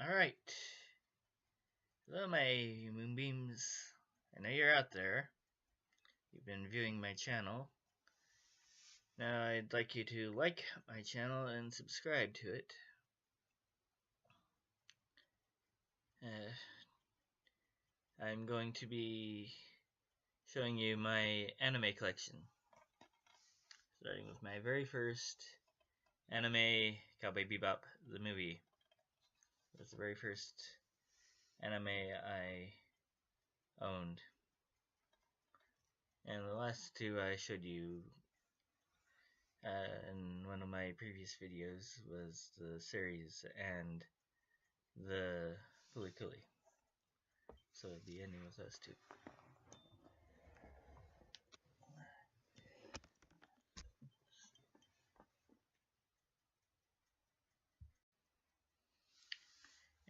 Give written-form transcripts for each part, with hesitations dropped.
Alright. Hello, my Moonbeams. I know you're out there. You've been viewing my channel. Now, I'd like you to like my channel and subscribe to it. I'm going to be showing you my anime collection. Starting with my very first anime, Cowboy Bebop, the movie. It was the very first anime I owned. And the last two I showed you in one of my previous videos was the series and the Fooly Cooly. So the ending was those two.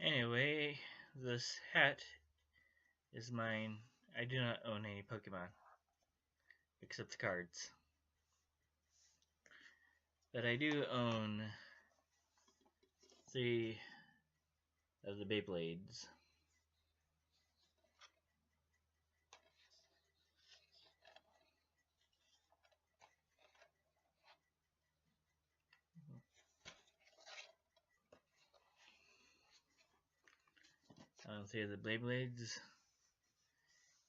Anyway, this hat is mine. I do not own any Pokemon except the cards. But I do own 3 of the Beyblades. I own 3 of the Beyblades.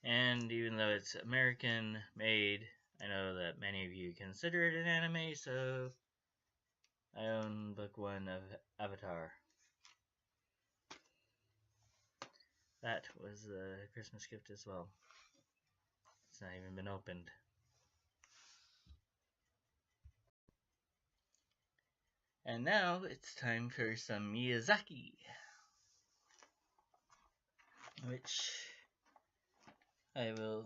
And even though it's American made, I know that many of you consider it an anime, so I own book 1 of Avatar. That was a Christmas gift as well. It's not even been opened. And now it's time for some Miyazaki, which I will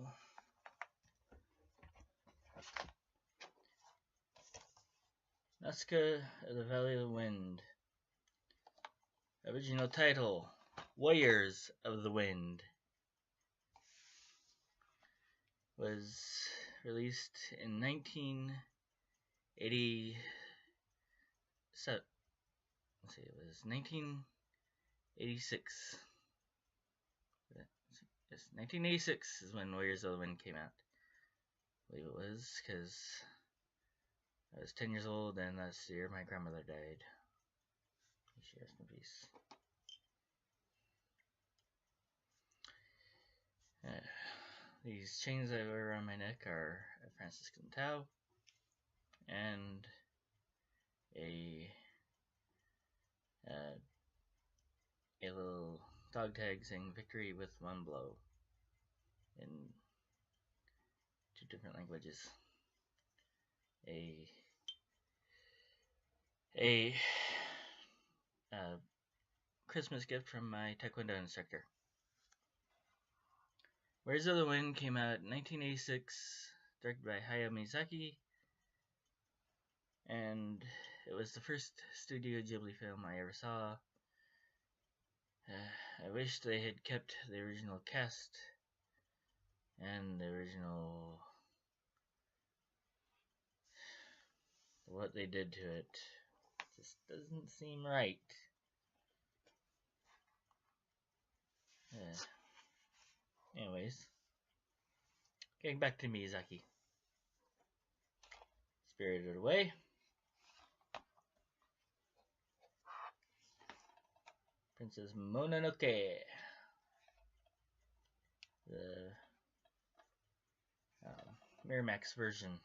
Nazca of the Valley of the Wind. Original title, Warriors of the Wind. Was released in 1987. Let's see, it was 1986. Yes, 1986 is when Warriors of the Wind came out. I believe it was, because I was 10 years old, and that's the year my grandmother died. She rest in peace. These chains I wear around my neck are a Franciscan Tau and a little dog tag saying "Victory with one blow" in 2 different languages. A Christmas gift from my Taekwondo instructor. Warriors of the Wind came out in 1986, directed by Hayao Miyazaki, and it was the first Studio Ghibli film I ever saw. I wish they had kept the original cast and the original what they did to it. Just doesn't seem right. Anyways, getting back to Miyazaki. Spirited Away. Princess Mononoke. The Miramax version.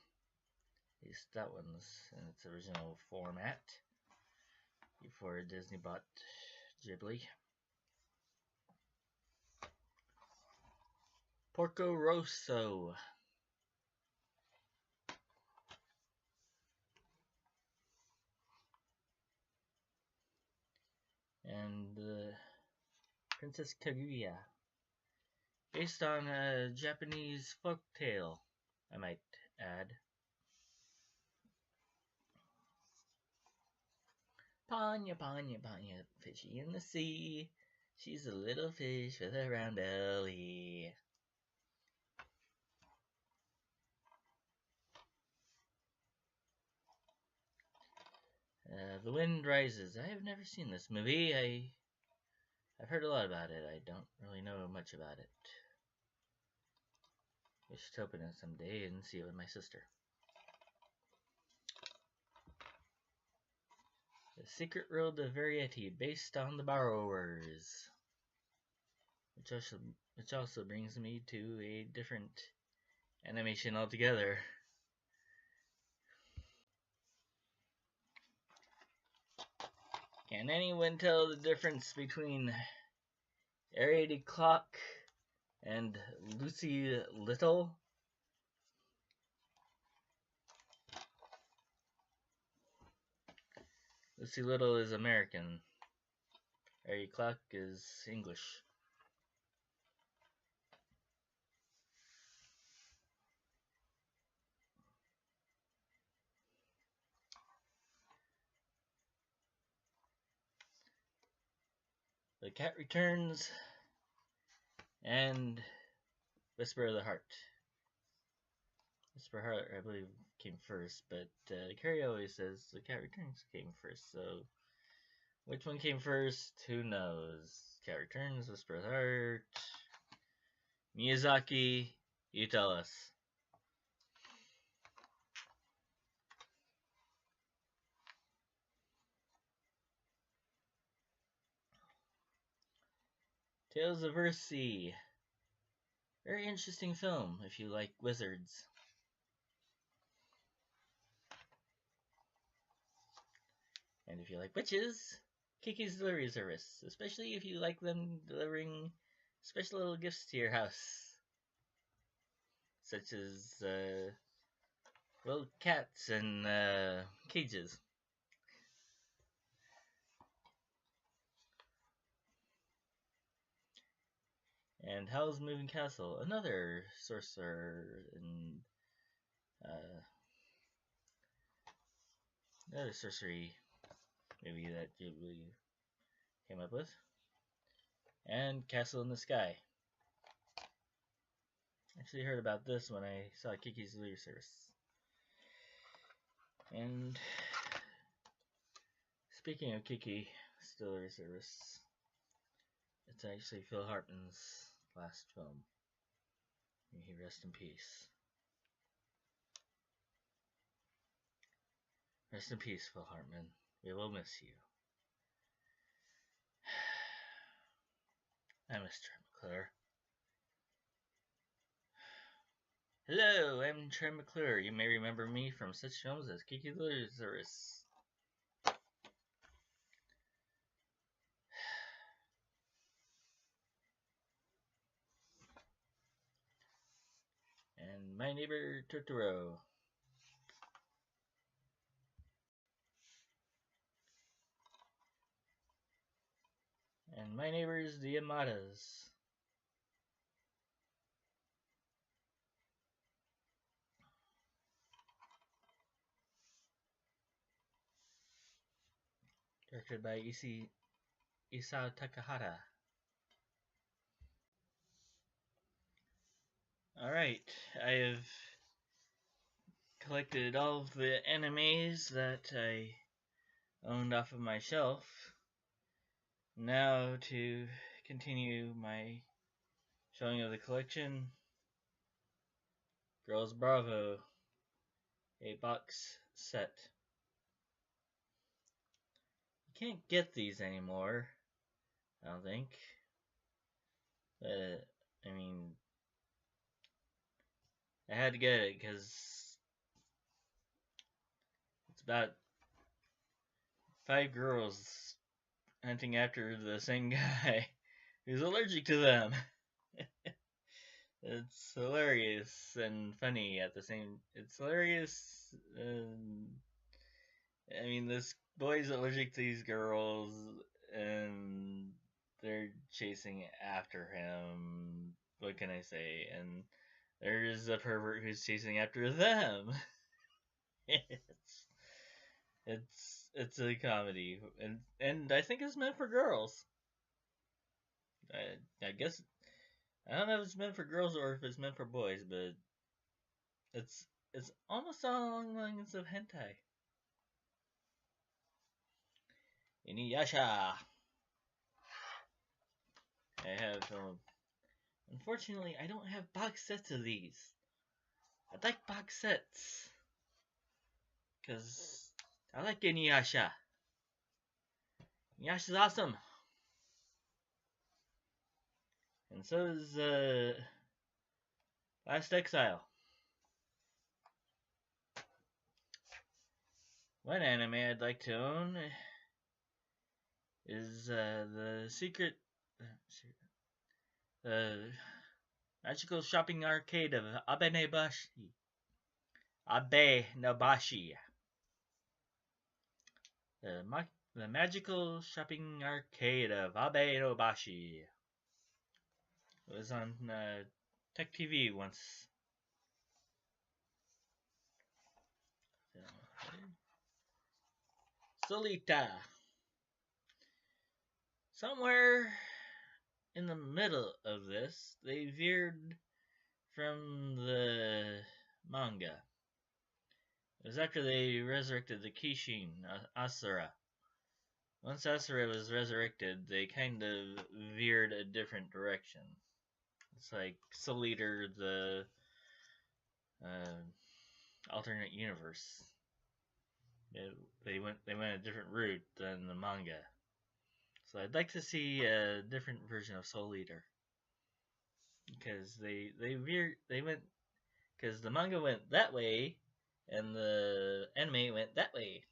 At least that one's in its original format before Disney bought Ghibli. Porco Rosso. And Princess Kaguya. Based on a Japanese folktale, I might add. Panya, Panya, Panya, fishy in the sea. She's a little fish with a round belly. The Wind Rises. I have never seen this movie. I I've heard a lot about it. I don't really know much about it. I should open it someday and see it with my sister. The Secret World of Variety, based on The Borrowers. Which also brings me to a different animation altogether. Can anyone tell the difference between Ariady Clock and Lucy Little? Lucy Little is American. Ariady Clock is English. The Cat Returns and Whisper of the Heart. Whisper of the Heart, I believe, came first, but Carrie always says The Cat Returns came first, so which one came first? Who knows? Cat Returns, Whisper of the Heart. Miyazaki, you tell us. Tales of Earthsea. Very interesting film if you like wizards. And if you like witches, Kiki's Delivery Service, especially if you like them delivering special little gifts to your house, such as little cats and cages. And Howl's Moving Castle, another sorcerer and another sorcery movie that Ghibli came up with. And Castle in the Sky. Actually heard about this when I saw Kiki's Delivery Service. And speaking of Kiki's Delivery Service, it's actually Phil Hartman's last film. May he rest in peace. Rest in peace, Phil Hartman. We will miss you. I miss Troy McClure. Hello, I'm Troy McClure. You may remember me from such films as Kiki's Delivery Service. And My Neighbor Totoro. And My Neighbors the Yamadas. Directed by Isao Takahata. Alright, I have collected all of the animes that I owned off of my shelf. Now to continue my showing of the collection, Girls Bravo, a box set. You can't get these anymore, I don't think. But, I mean, I had to get it because it's about 5 girls hunting after the same guy who's allergic to them. It's hilarious and funny at the same. It's hilarious. I mean, this boy's allergic to these girls, and they're chasing after him. What can I say? And there's a pervert who's chasing after them. it's a comedy, and I think it's meant for girls. I guess I don't know if it's meant for girls or if it's meant for boys, but it's almost along the lines of hentai. Inuyasha. I have, unfortunately, I don't have box sets of these. I'd like box sets. Because I like Inuyasha. Inuyasha's awesome. And so is, Last Exile. One anime I'd like to own is the secret, magical shopping arcade of Abe Nabashi. The magical shopping arcade of Abe Nabashi. It was on Tech TV once. Solita. Somewhere in the middle of this, they veered from the manga. It was after they resurrected the Kishin, Asura. Once Asura was resurrected, they kind of veered a different direction. It's like Soul Eater, the alternate universe. They went a different route than the manga. So I'd like to see a different version of Soul Eater. Because they went, because the manga went that way, and the anime went that way.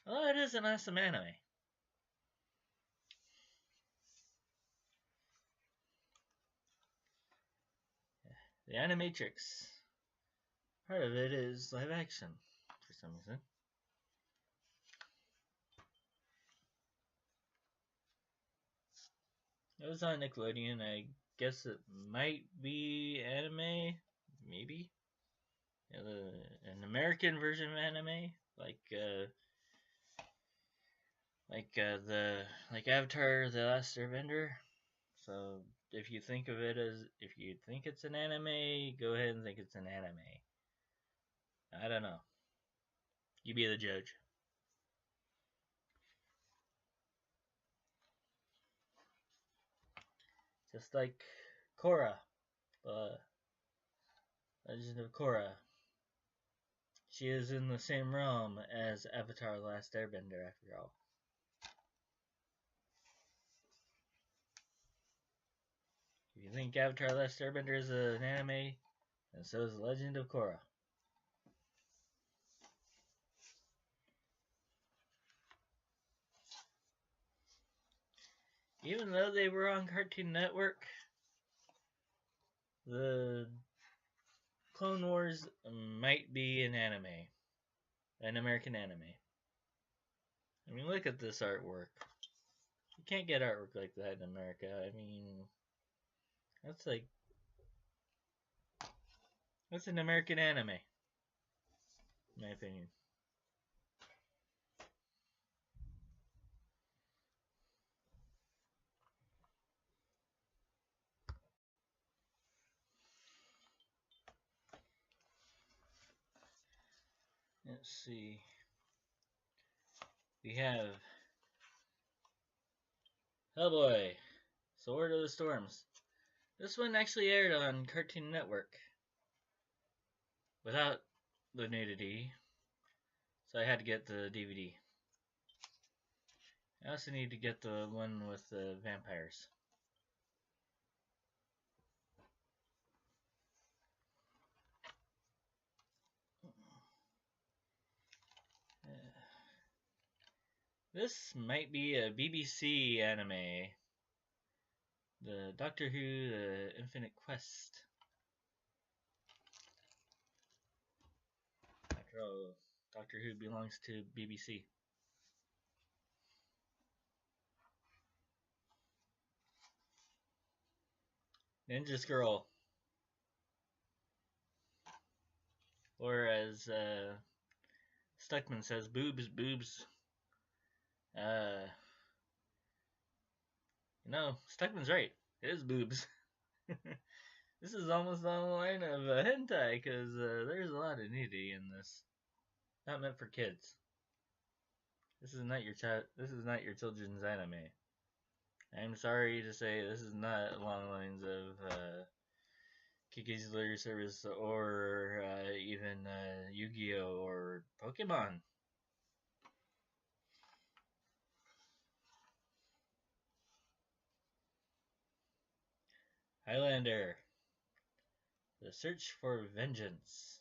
Well, it is an awesome anime. The Animatrix. Part of it is live action, for some reason. It was on Nickelodeon. I guess it might be anime, maybe. An American version of anime, like Avatar: The Last Airbender. So if you think it's an anime, go ahead and think it's an anime. I don't know. You be the judge. Just like Korra, the Legend of Korra. She is in the same realm as Avatar: The Last Airbender, after all. If you think Avatar: The Last Airbender is an anime, and so is The Legend of Korra. Even though they were on Cartoon Network, the Clone Wars might be an anime. An American anime. I mean, look at this artwork. You can't get artwork like that in America. I mean, that's an American anime, in my opinion. Let's see. We have Hellboy, Sword of the Storms. This one actually aired on Cartoon Network without the nudity, so I had to get the DVD. I also need to get the one with the vampires. This might be a BBC anime. The Doctor Who, The Infinite Quest. After all, Doctor Who belongs to BBC. Ninja Scroll. Or as Stuckman says, boobs, boobs. Stuckman's right. It is boobs. This is almost on the line of hentai, because there's a lot of nudity in this. Not meant for kids. This is not your children's anime. I'm sorry to say this is not along the lines of Kiki's Delivery Service or even Yu-Gi-Oh! Or Pokemon. Highlander, The Search for Vengeance.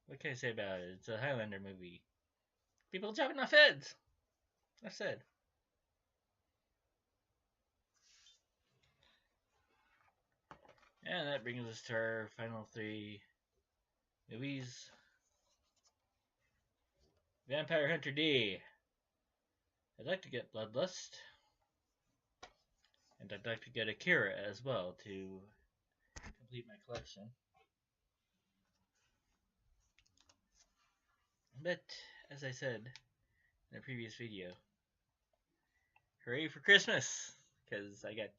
What can I say about it? It's a Highlander movie. People jumping off heads. I said. And that brings us to our final three movies. Vampire Hunter D. I'd like to get Bloodlust. And I'd like to get Akira as well to complete my collection. But, as I said in a previous video, hooray for Christmas! Because I got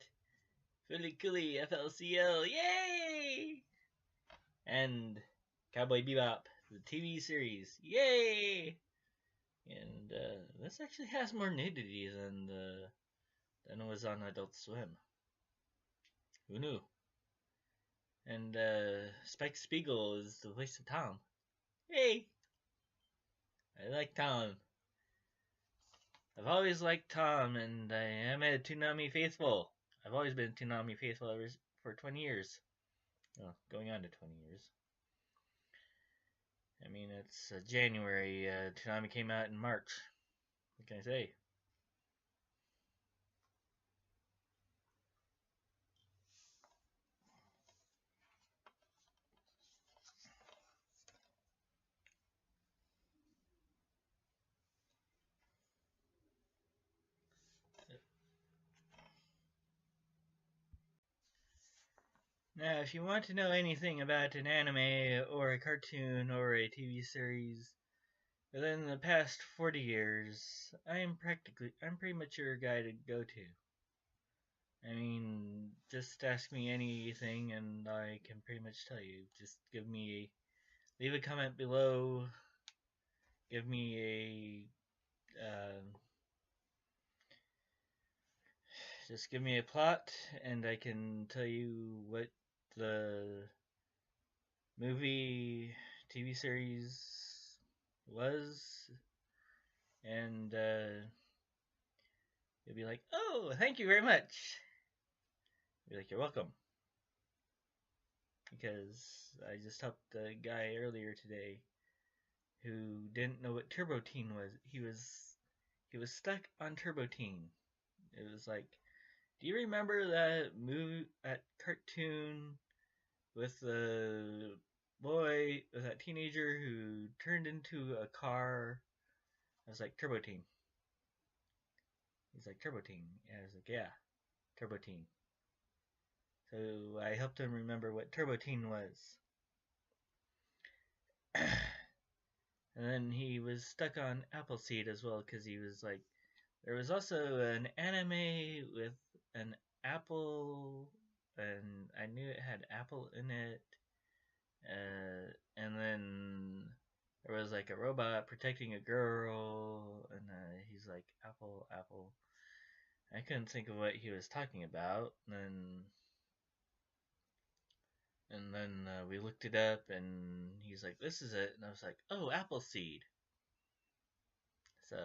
Fully Cooley FLCL, yay! And Cowboy Bebop, the TV series, yay! And this actually has more nudity than it was on Adult Swim. Who knew? And Spike Spiegel is the voice of Tom. Hey! I like Tom. I've always liked Tom, and I am a Toonami faithful. I've always been a Toonami faithful for 20 years. Well, going on to 20 years. I mean, it's January. Toonami came out in March. What can I say? Now, if you want to know anything about an anime or a cartoon or a TV series within the past 40 years, I'm pretty much your guy to go to. I mean, just ask me anything and I can pretty much tell you. Just leave a comment below, give me just give me a plot and I can tell you what the movie, TV series was, and you'll be like, oh, thank you very much. You'll be like, you're welcome. Because I just helped a guy earlier today who didn't know what Turbo Teen was. He was stuck on Turbo Teen. It was like, do you remember that cartoon with the boy, with that teenager who turned into a car? I was like, Turbo Teen. He's like, Turbo Teen. And I was like, yeah, Turbo Teen. So I helped him remember what Turbo Teen was. And then he was stuck on Appleseed as well, because he was like, there was also an anime with an apple, and I knew it had apple in it, and then there was like a robot protecting a girl, and he's like, apple, apple. I couldn't think of what he was talking about, and then we looked it up, and he's like, this is it, and I was like, oh, Appleseed. So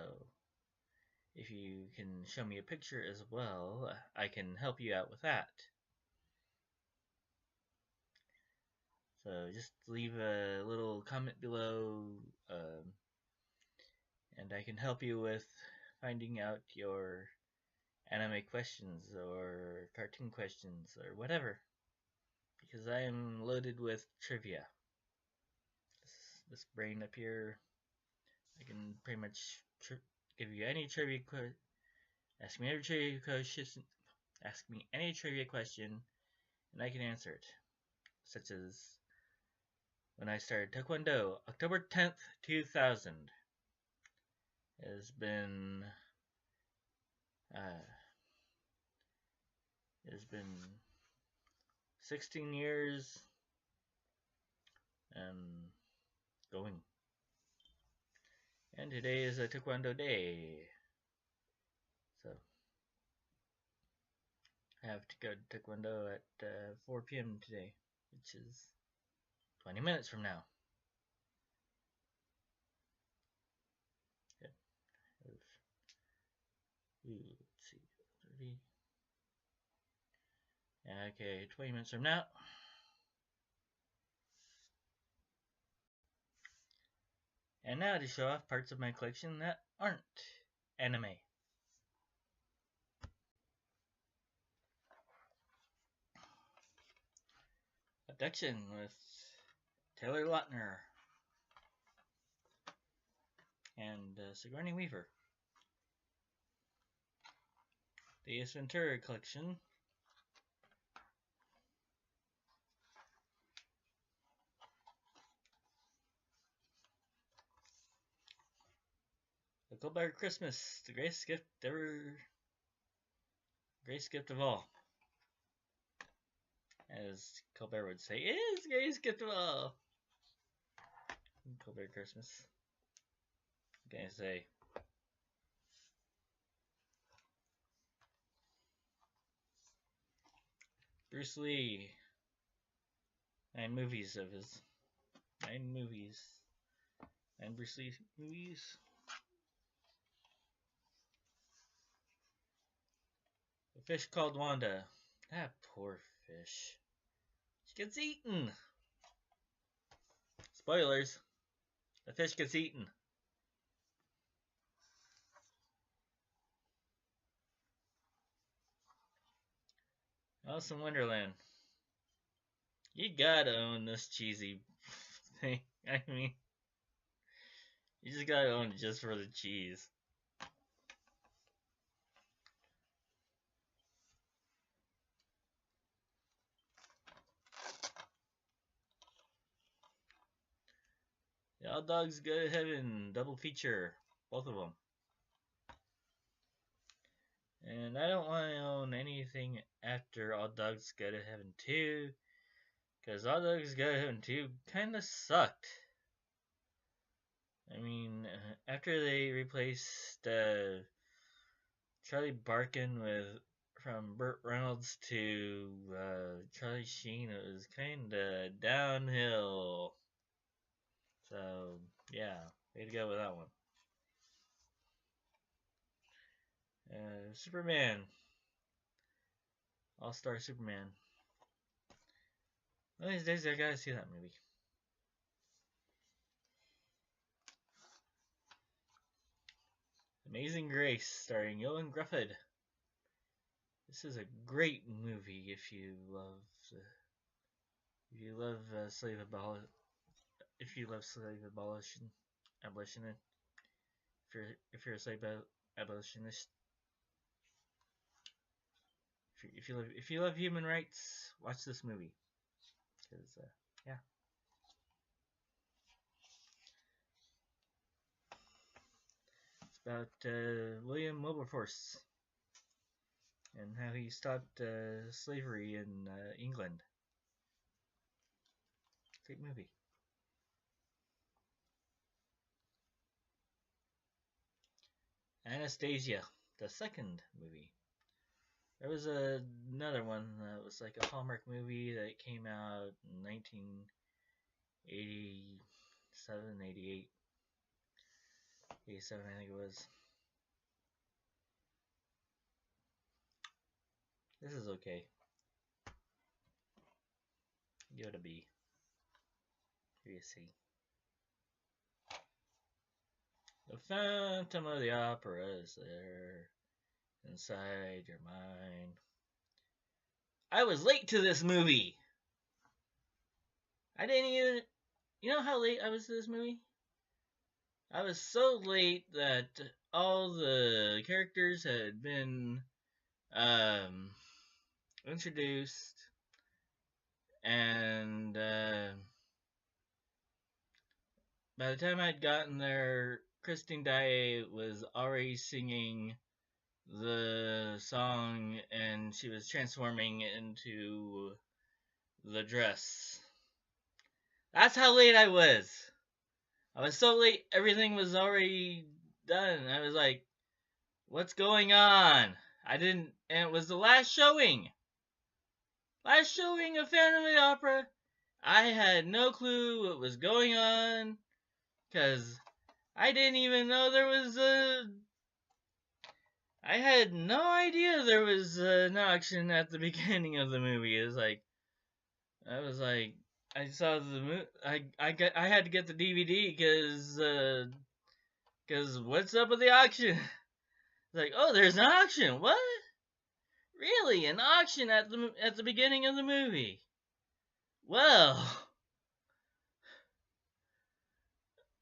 if you can show me a picture as well, I can help you out with that. So just leave a little comment below, and I can help you with finding out your anime questions or cartoon questions or whatever, because I am loaded with trivia. This brain up here, I can pretty much give you any trivia ask me any trivia question, and I can answer it. Such as when I started Taekwondo, October 10th, 2000. It has been 16 years and going. And And today is a Taekwondo day. So I have to go to Taekwondo at 4 p.m. today, which is 20 minutes from now. Good. Let's see, 30. Okay, 20 minutes from now. And now to show off parts of my collection that aren't anime. Abduction with Taylor Lautner and Sigourney Weaver. The Ace Ventura collection. The Colbert Christmas, the greatest gift ever, greatest gift of all. As Colbert would say, it is the greatest gift of all. Colbert Christmas. What can I say? Bruce Lee. 9 movies of his. 9 movies. 9 Bruce Lee movies. A fish called Wanda. That poor fish. She gets eaten. Spoilers. The fish gets eaten. Alice in Wonderland. You gotta own this cheesy thing. I mean, you just gotta own it just for the cheese. The All Dogs Go to Heaven double feature. Both of them. And I don't want to own anything after All Dogs Go to Heaven 2. Because All Dogs Go to Heaven 2 kind of sucked. I mean, after they replaced Charlie Barkin from Burt Reynolds to Charlie Sheen, it was kind of downhill. So, yeah, way to go with that one. Superman. All-Star Superman. One of these days I gotta see that movie. Amazing Grace, starring Ioan Gruffudd. This is a great movie if you love slave abolition. If you love slave abolitionist. If you're a slave abolitionist. If you love human rights, watch this movie. Because yeah. It's about William Wilberforce and how he stopped slavery in England. Great movie. Anastasia, the second movie. There was another one that was like a Hallmark movie that came out in 1987, 88. 87, I think it was. This is okay. Give it a B. Here you see. The Phantom of the Opera is there. Inside your mind. I was late to this movie. I didn't even... You know how late I was to this movie? I was so late that all the characters had been introduced, and by the time I'd gotten there, Christine Daae was already singing the song, and she was transforming into the dress. That's how late I was. I was so late, everything was already done. I was like, what's going on? And it was the last showing. Last showing of Phantom of the Opera. I had no clue what was going on, because I didn't even know there was I had no idea there was an auction at the beginning of the movie. It was like, I saw the I had to get the DVD because what's up with the auction? It's like, oh, there's an auction. What? Really, an auction at the beginning of the movie? Well,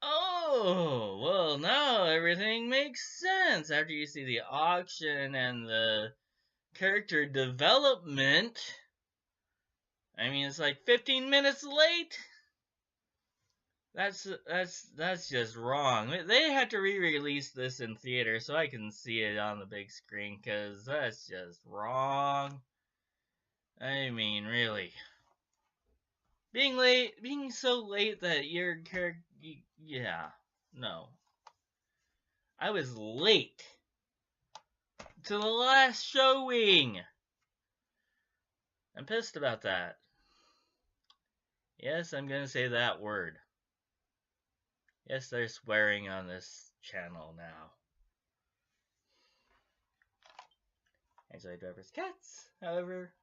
oh, well, now everything makes sense after you see the auction and the character development. I mean, it's like 15 minutes late. That's just wrong. They had to re-release this in theater so I can see it on the big screen, cause that's just wrong. I mean, really. Being so late that your character, yeah, no. I was late to the last showing. I'm pissed about that. Yes, I'm gonna say that word. Yes, they're swearing on this channel now. Angela Driver's Cats, however,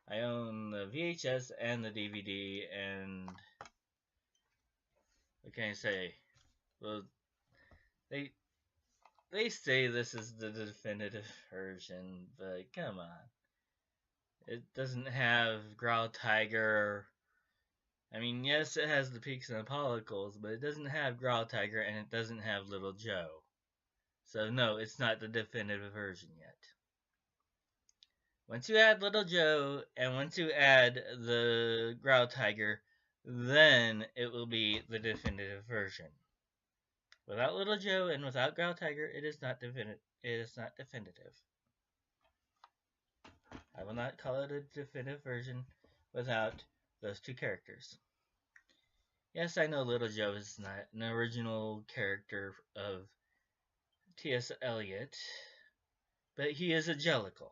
I own the VHS and the DVD, and what can I say? Well, they say this is the definitive version, but come on. It doesn't have Growl Tiger. I mean, yes, it has the peaks and the pollicles, but it doesn't have Growl Tiger, and it doesn't have Little Joe. So no, it's not the definitive version yet. Once you add Little Joe, and once you add the Growl Tiger, then it will be the definitive version. Without Little Joe and without Growl Tiger, it is not definitive. I will not call it a definitive version without those two characters. Yes, I know Little Joe is not an original character of T.S. Eliot, but he is a Jellicle.